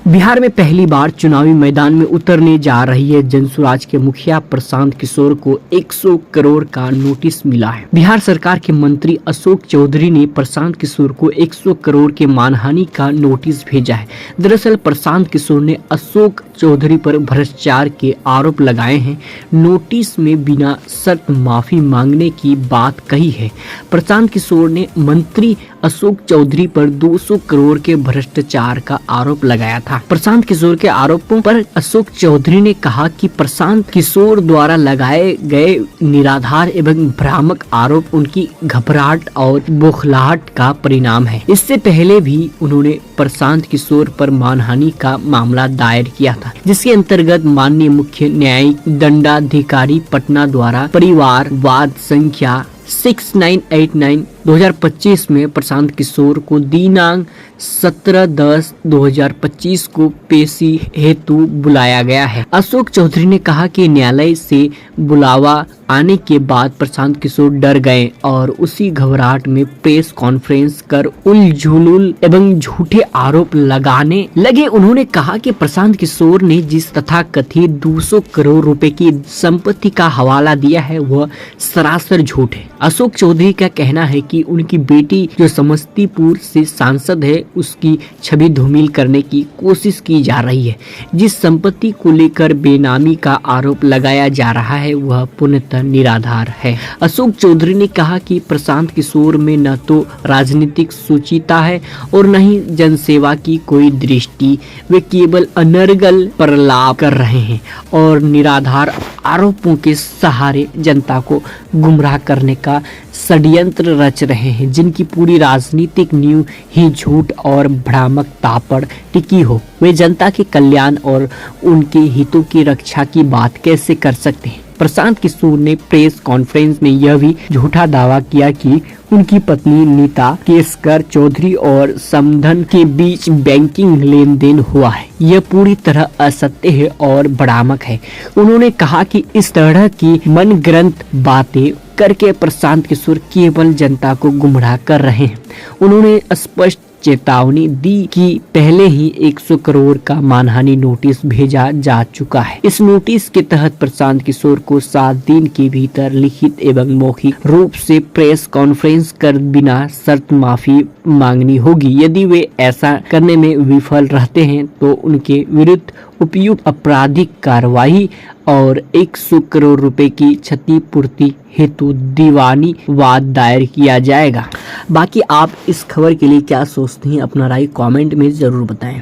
बिहार में पहली बार चुनावी मैदान में उतरने जा रही है जनसुराज के मुखिया प्रशांत किशोर को 100 करोड़ का नोटिस मिला है। बिहार सरकार के मंत्री अशोक चौधरी ने प्रशांत किशोर को 100 करोड़ के मानहानि का नोटिस भेजा है। दरअसल प्रशांत किशोर ने अशोक चौधरी पर भ्रष्टाचार के आरोप लगाए हैं। नोटिस में बिना शर्त माफी मांगने की बात कही है। प्रशांत किशोर ने मंत्री अशोक चौधरी पर 200 करोड़ के भ्रष्टाचार का आरोप लगाया था। प्रशांत किशोर के आरोपों पर अशोक चौधरी ने कहा कि प्रशांत किशोर द्वारा लगाए गए निराधार एवं भ्रामक आरोप उनकी घबराहट और बौखलाहट का परिणाम है। इससे पहले भी उन्होंने प्रशांत किशोर पर मानहानि का मामला दायर किया था, जिसके अंतर्गत माननीय मुख्य न्यायिक दंडाधिकारी पटना द्वारा परिवार वाद संख्या 6989/2025 में प्रशांत किशोर को दिनांक 17/10/2025 को पेशी हेतु बुलाया गया है। अशोक चौधरी ने कहा कि न्यायालय से बुलावा आने के बाद प्रशांत किशोर डर गए और उसी घबराहट में प्रेस कॉन्फ्रेंस कर उलझुल एवं झूठे आरोप लगाने लगे। उन्होंने कहा कि प्रशांत किशोर ने जिस तथाकथित 200 करोड़ रुपए की संपत्ति का हवाला दिया है वह सरासर झूठ है। अशोक चौधरी का कहना है कि उनकी बेटी जो समस्तीपुर से सांसद है उसकी छवि धूमिल करने की कोशिश की जा रही है। जिस संपत्ति को लेकर बेनामी का आरोप लगाया जा रहा है वह पूर्णतः निराधार है। अशोक चौधरी ने कहा कि प्रशांत किशोर में न तो राजनीतिक सुचिता है और न ही जनसेवा की कोई दृष्टि। वे केवल अनर्गल प्रलाप कर रहे हैं और निराधार आरोपों के सहारे जनता को गुमराह करने का षड्यंत्र रच रहे हैं, जिनकी पूरी राजनीतिक नींव ही झूठ और भ्रामक तापड़ टिकी हो। वे जनता के कल्याण और उनके हितों की रक्षा की बात कैसे कर सकते हैं। प्रशांत किशोर ने प्रेस कॉन्फ्रेंस में यह भी झूठा दावा किया कि उनकी पत्नी नीता केसकर चौधरी और समधन के बीच बैंकिंग लेन देन हुआ है। यह पूरी तरह असत्य है और भ्रामक है। उन्होंने कहा कि इस तरह की मनगढ़ंत बातें करके प्रशांत किशोर केवल जनता को गुमराह कर रहे हैं। उन्होंने स्पष्ट चेतावनी दी कि पहले ही 100 करोड़ का मानहानि नोटिस भेजा जा चुका है। इस नोटिस के तहत प्रशांत किशोर को 7 दिन के भीतर लिखित एवं मौखिक रूप से प्रेस कॉन्फ्रेंस कर बिना शर्त माफी मांगनी होगी। यदि वे ऐसा करने में विफल रहते हैं तो उनके विरुद्ध उपयुक्त आपराधिक कार्रवाई और 100 करोड़ रुपए की क्षतिपूर्ति हेतु दीवानी वाद दायर किया जाएगा। बाकी आप इस खबर के लिए क्या सोचते हैं, अपना राय कमेंट में जरूर बताएं।